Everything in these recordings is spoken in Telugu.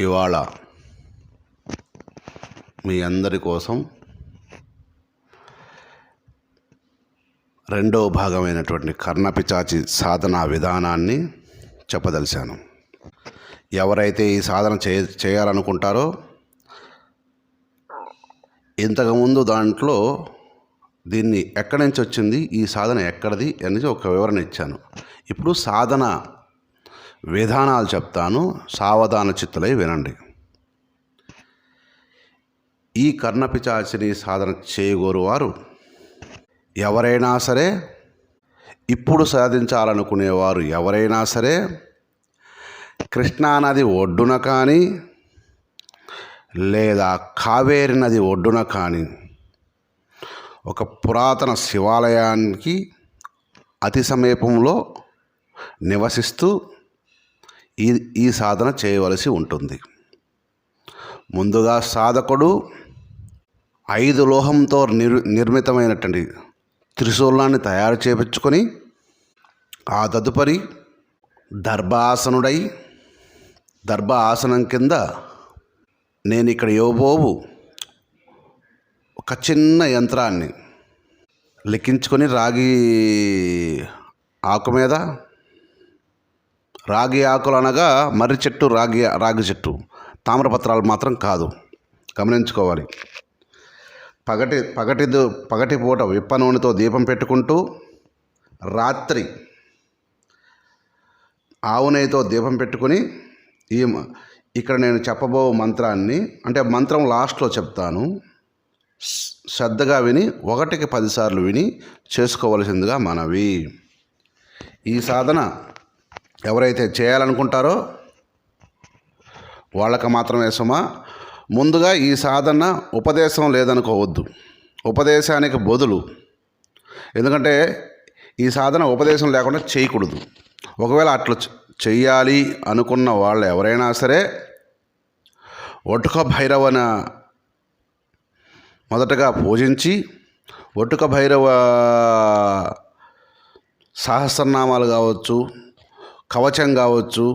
ఇవాళ మీ అందరి కోసం రెండవ భాగమైనటువంటి కర్ణపిశాచి సాధనా విధానాన్ని చెప్పదలిచాను. ఎవరైతే ఈ సాధన చేయాలనుకుంటారో ఇంతకుముందు దాంట్లో దీన్ని ఎక్కడి నుంచి వచ్చింది, ఈ సాధన ఎక్కడిది అనేది ఒక వివరణ ఇచ్చాను. ఇప్పుడు సాధన విధానాలు చెప్తాను, సావధాన చిత్తులై వినండి. ఈ కర్ణపిశాచిని సాధన చేయగోరు వారు ఎవరైనా సరే, ఇప్పుడు సాధించాలనుకునేవారు ఎవరైనా సరే, కృష్ణానది ఒడ్డున కానీ లేదా కావేరి నది ఒడ్డున కానీ ఒక పురాతన శివాలయానికి అతి సమీపంలో నివసిస్తూ ఈ సాధన చేయవలసి ఉంటుంది. ముందుగా సాధకుడు 5 లోహంతో నిర్మితమైనటువంటి త్రిశూలాన్ని తయారు చేయించుకొని ఆ తదుపరి దర్భాసనుడై దర్భ ఆసనం కింద నేను ఇక్కడ ఇవ్వబోవు ఒక చిన్న యంత్రాన్ని లిఖించుకొని రాగి ఆకు మీద, రాగి ఆకులు అనగా మర్రి చెట్టు, రాగి చెట్టు, తామ్రపత్రాలు మాత్రం కాదు, గమనించుకోవాలి. పగటి పూట విప్ప నూనెతో దీపం పెట్టుకుంటూ రాత్రి ఆవు నెయ్యితో దీపం పెట్టుకుని ఇక్కడ నేను చెప్పబో మంత్రాన్ని, అంటే మంత్రం లాస్ట్లో చెప్తాను, శ్రద్ధగా విని 1కి 10 సార్లు విని చేసుకోవలసిందిగా మనవి. ఈ సాధన ఎవరైతే చేయాలనుకుంటారో వాళ్ళకి మాత్రమే సుమా. ముందుగా ఈ సాధన ఉపదేశం లేదనుకోవద్దు, ఉపదేశానికి బదులు, ఎందుకంటే ఈ సాధన ఉపదేశం లేకుండా చేయకూడదు. ఒకవేళ అట్లా చెయ్యాలి అనుకున్న వాళ్ళు ఎవరైనా సరే ఒటుక భైరవన మొదటగా పూజించి ఒటుక భైరవ సహస్రనామాలు కావచ్చు, కవచం కావచ్చు,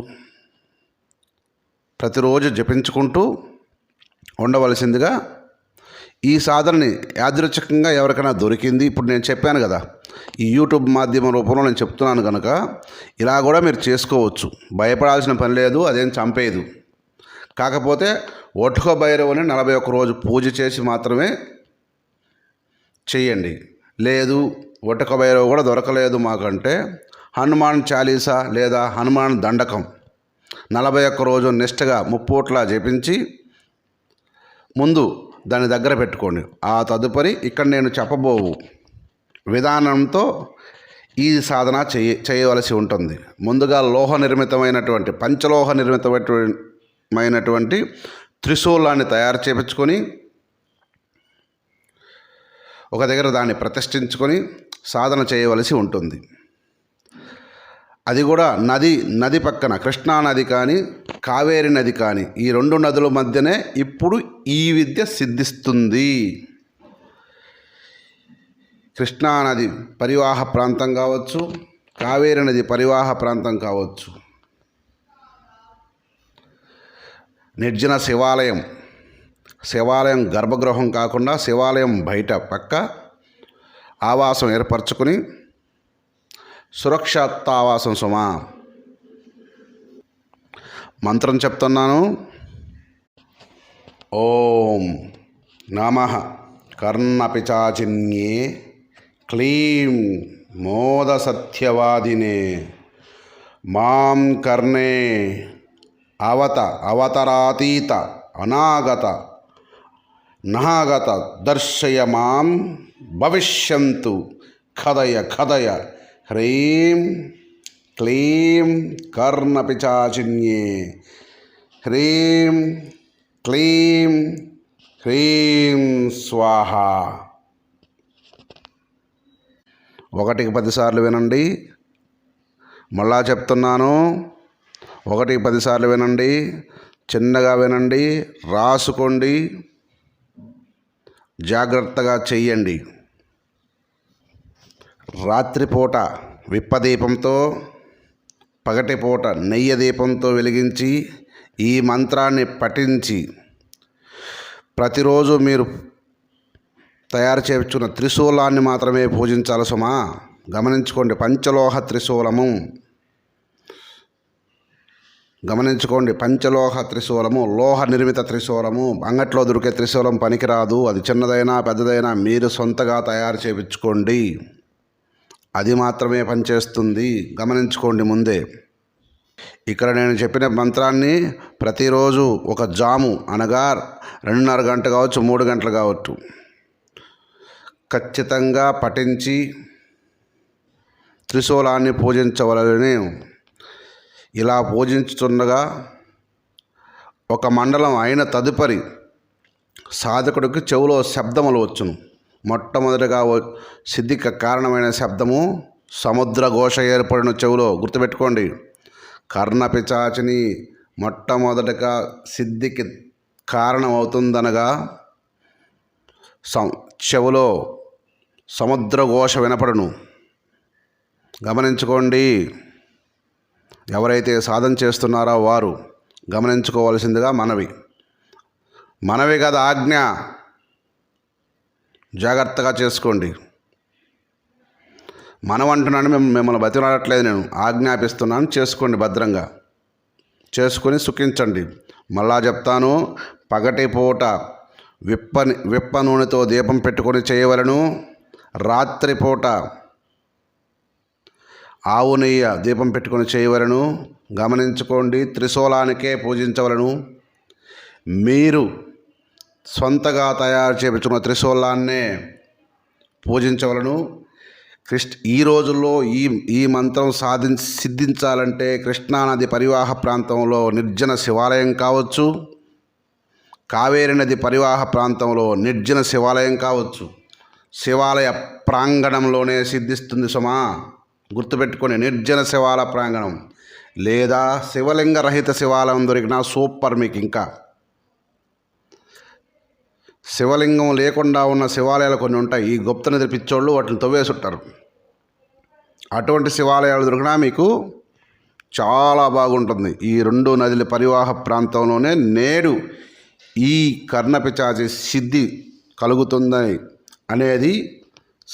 ప్రతిరోజు జపించుకుంటూ ఉండవలసిందిగా. ఈ సాధనని యాదృచ్ఛికంగా ఎవరికైనా దొరికింది, ఇప్పుడు నేను చెప్పాను కదా, ఈ యూట్యూబ్ మాధ్యమం రూపంలో నేను చెప్తున్నాను కనుక ఇలా కూడా మీరు చేసుకోవచ్చు, భయపడాల్సిన పని లేదు, అదేం చంపేదు. కాకపోతే ఒటుక భైరవుని 41 రోజు పూజ చేసి మాత్రమే చెయ్యండి. లేదు ఒటుక భైరవు కూడా దొరకలేదు మాకంటే హనుమాన్ చాలీసా లేదా హనుమాన్ దండకం 41 రోజు నిష్టగా ముప్పూట్లా జపించి ముందు దాని దగ్గర పెట్టుకోండి. ఆ తదుపరి ఇక్కడ నేను చెప్పబోవు విధానంతో ఈ సాధన చేయవలసి ఉంటుంది. ముందుగా పంచలోహ నిర్మితమైనటువంటి త్రిశూలాన్ని తయారు చేయించుకొని ఒక దగ్గర దాన్ని ప్రతిష్ఠించుకొని సాధన చేయవలసి ఉంటుంది. అది కూడా నది పక్కన కృష్ణా నది కానీ కావేరి నది కానీ ఈ 2 నదుల మధ్యనే ఇప్పుడు ఈ విద్య సిద్ధిస్తుంది. కృష్ణా నది పరివాహ ప్రాంతం కావచ్చు, కావేరి నది పరివాహ ప్రాంతం కావచ్చు, నిర్జన శివాలయం గర్భగృహం కాకుండా శివాలయం బయట పక్క ఆవాసం ఏర్పరచుకుని సురక్షిత ఆవాసం సుమా. మంత్రం చెప్తున్నాను. ఓం నమః కర్ణపిశాచిన్యే క్లీం మోదసత్యవాదినే మాం కర్ణే అవతరాతీత అనాగత నాగత దర్శయ మాం భవిష్యంతు ఖదయ హ్రీం క్లీం కర్ణపిశాచిన్యే హ్రీం క్లీం హ్రీం స్వాహ. 1కి 10 సార్లు వినండి. మళ్ళా చెప్తున్నాను, 1కి 10 సార్లు వినండి, చిన్నగా వినండి, రాసుకోండి, జాగ్రత్తగా చెయ్యండి. రాత్రిపూట విప్పదీపంతో, పగటిపూట నెయ్యి దీపంతో వెలిగించి ఈ మంత్రాన్ని పఠించి ప్రతిరోజు మీరు తయారు చేయించుకున్న త్రిశూలాన్ని మాత్రమే పూజించాలి సుమా. గమనించుకోండి, పంచలోహ త్రిశూలము. గమనించుకోండి, పంచలోహ త్రిశూలము, లోహ నిర్మిత త్రిశూలము. అంగట్లో దొరికే త్రిశూలం పనికిరాదు. అది చిన్నదైనా పెద్దదైనా మీరు సొంతగా తయారు చేయించుకోండి, అది మాత్రమే పనిచేస్తుంది. గమనించుకోండి ముందే. ఇక్కడ నేను చెప్పిన మంత్రాన్ని ప్రతిరోజు ఒక జాము అనగా 2:30 గంట కావచ్చు, 3 గంటలు కావచ్చు, ఖచ్చితంగా పఠించి త్రిశూలాన్ని పూజించవలని. ఇలా పూజించుతుండగా ఒక మండలం అయిన తదుపరి సాధకుడికి చెవులో శబ్దములు వచ్చును. మొట్టమొదటిగా సిద్ధికి కారణమైన శబ్దము సముద్ర ఘోష ఏర్పడిన చెవులో. గుర్తుపెట్టుకోండి, కర్ణపిశాచిని మొట్టమొదటిగా సిద్ధికి కారణమవుతుందనగా చెవులో సముద్ర ఘోష వినపడును. గమనించుకోండి, ఎవరైతే సాధన చేస్తున్నారో వారు గమనించుకోవాల్సిందిగా మనవి కదా, ఆజ్ఞ. జాగ్రత్తగా చేసుకోండి. అంటున్నాను, మిమ్మల్ని బతిలాడట్లేదు, నేను ఆజ్ఞాపిస్తున్నాను. చేసుకోండి, భద్రంగా చేసుకొని సుఖించండి. మళ్ళా చెప్తాను, పగటిపూట విప్ప నూనెతో దీపం పెట్టుకొని చేయవలను. రాత్రిపూట ఆవు నెయ్యి దీపం పెట్టుకొని చేయవలను. గమనించుకోండి, త్రిశూలానికే పూజించవలను. మీరు సొంతగా తయారు చేయించుకున్న త్రిశూలాన్నే పూజించవలను. ఈ రోజుల్లో ఈ మంత్రం సిద్ధించాలంటే కృష్ణానది పరివాహ ప్రాంతంలో నిర్జన శివాలయం కావచ్చు, కావేరి నది పరివాహ ప్రాంతంలో నిర్జన శివాలయం కావచ్చు, శివాలయ ప్రాంగణంలోనే సిద్ధిస్తుంది సుమా. గుర్తుపెట్టుకొని, నిర్జన శివాలయ ప్రాంగణం లేదా శివలింగ రహిత శివాలయం దొరికినా సూపర్. మీకు ఇంకా శివలింగం లేకుండా ఉన్న శివాలయాలు కొన్ని ఉంటాయి. ఈ గుప్త నిధి పిచ్చోళ్ళు వాటిని తవ్వేసుంటారు. అటువంటి శివాలయాలు దొరికినా మీకు చాలా బాగుంటుంది. ఈ 2 నదుల పరివాహ ప్రాంతంలోనే నేడు ఈ కర్ణపిశాచి సిద్ధి కలుగుతుందని అనేది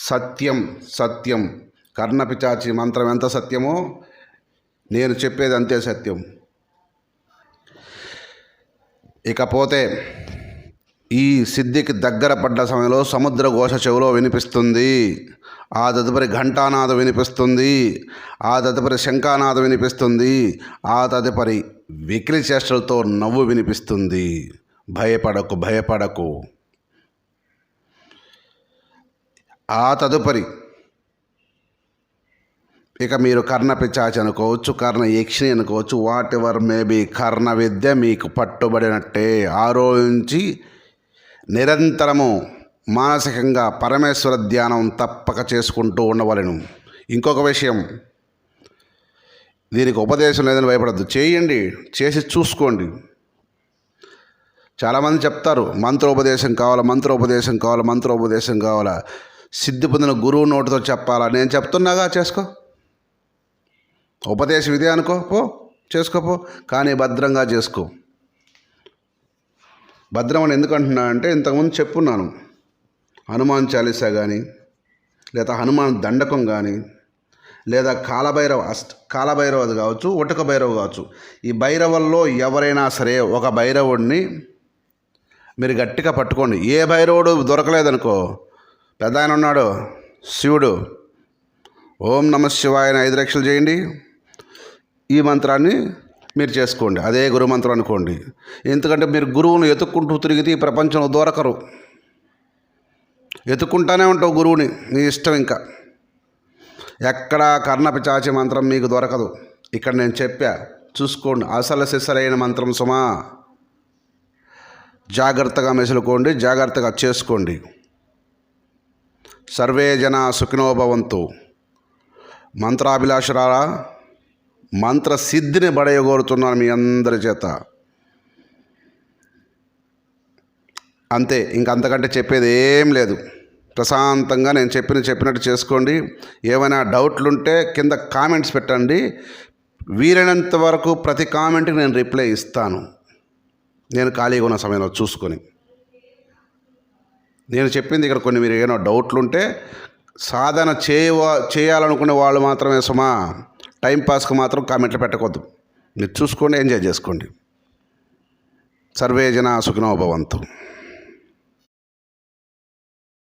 సత్యం. కర్ణపిశాచి మంత్రం ఎంత సత్యమో నేను చెప్పేది అంతే సత్యం. ఇకపోతే ఈ సిద్ధికి దగ్గర పడ్డ సమయంలో సముద్ర ఘోష చెవిలో వినిపిస్తుంది. ఆ తదుపరి ఘంటానాదం వినిపిస్తుంది. ఆ తదుపరి శంఖానాదం వినిపిస్తుంది. ఆ తదుపరి వికిలి చేష్టలతో నవ్వు వినిపిస్తుంది. భయపడకు. ఆ తదుపరి ఇక మీరు కర్ణపిశాచి అనుకోవచ్చు, కర్ణ యక్షిణి అనుకోవచ్చు, వాట్ ఎవర్ మేబీ కర్ణ విద్య మీకు పట్టుబడినట్టే. ఆ రోజు నుంచి నిరంతరము మానసికంగా పరమేశ్వర ధ్యానం తప్పక చేసుకుంటూ ఉండవలెను. ఇంకొక విషయం, దీనికి ఉపదేశం లేదని భయపడద్దు, చేయండి, చేసి చూసుకోండి. చాలామంది చెప్తారు మంత్రోపదేశం కావాలా, సిద్ధి పొందిన గురువు నోటితో చెప్పాలా. నేను చెప్తున్నాగా, చేసుకో. ఉపదేశం ఇదే అనుకో, చేసుకోపో, కానీ భద్రంగా చేసుకో. భద్రం అని ఎందుకు అంటున్నా అంటే, ఇంతకుముందు చెప్పున్నాను, హనుమాన్ చాలీసా కానీ, లేదా హనుమాన్ దండకం కానీ, లేదా కాలభైరవ అది కావచ్చు, ఒటక భైరవ కావచ్చు. ఈ భైరవుల్లో ఎవరైనా సరే ఒక భైరవుడిని మీరు గట్టిగా పట్టుకోండి. ఏ భైరవుడు దొరకలేదనుకో, పెద్ద ఆయన ఉన్నాడు శివుడు, ఓం నమ శివాయ 5 రక్షలు చేయండి. ఈ మంత్రాన్ని మీరు చేసుకోండి, అదే గురుమంత్రం అనుకోండి. ఎందుకంటే మీరు గురువును ఎత్తుక్కుంటూ తిరిగితే ఈ ప్రపంచంలో దొరకరు. ఎత్తుక్కుంటానే ఉంటావు గురువుని, నీ ఇష్టం. ఇంకా ఎక్కడా కర్ణపిశాచి మంత్రం మీకు దొరకదు. ఇక్కడ నేను చెప్పా, చూసుకోండి. అసలు సిసలైన మంత్రం సుమా. జాగ్రత్తగా మెసులుకోండి, జాగ్రత్తగా చేసుకోండి. సర్వే జన సుఖినో భవంతు. మంత్రాభిలాషరారా, మంత్ర సిద్ధిని బడయగోరుతున్నాను మీ అందరి చేత. అంతే, ఇంకంతకంటే చెప్పేది ఏం లేదు. ప్రశాంతంగా నేను చెప్పినట్టు చేసుకోండి. ఏమైనా డౌట్లుంటే కింద కామెంట్స్ పెట్టండి, వీలైనంత వరకు ప్రతి కామెంట్కి నేను రిప్లై ఇస్తాను, నేను ఖాళీగా ఉన్న సమయంలో చూసుకొని. నేను చెప్పింది ఇక్కడ కొన్ని మీరు ఏమైనా డౌట్లు ఉంటే సాధన చేయాలనుకునే వాళ్ళు మాత్రమే సుమా, టైంపాస్కి మాత్రం కామెంట్లు పెట్టకూడదు. మీరు చూసుకోండి, ఎంజాయ్ చేసుకోండి. సర్వే జన సుఖినో భవంతు.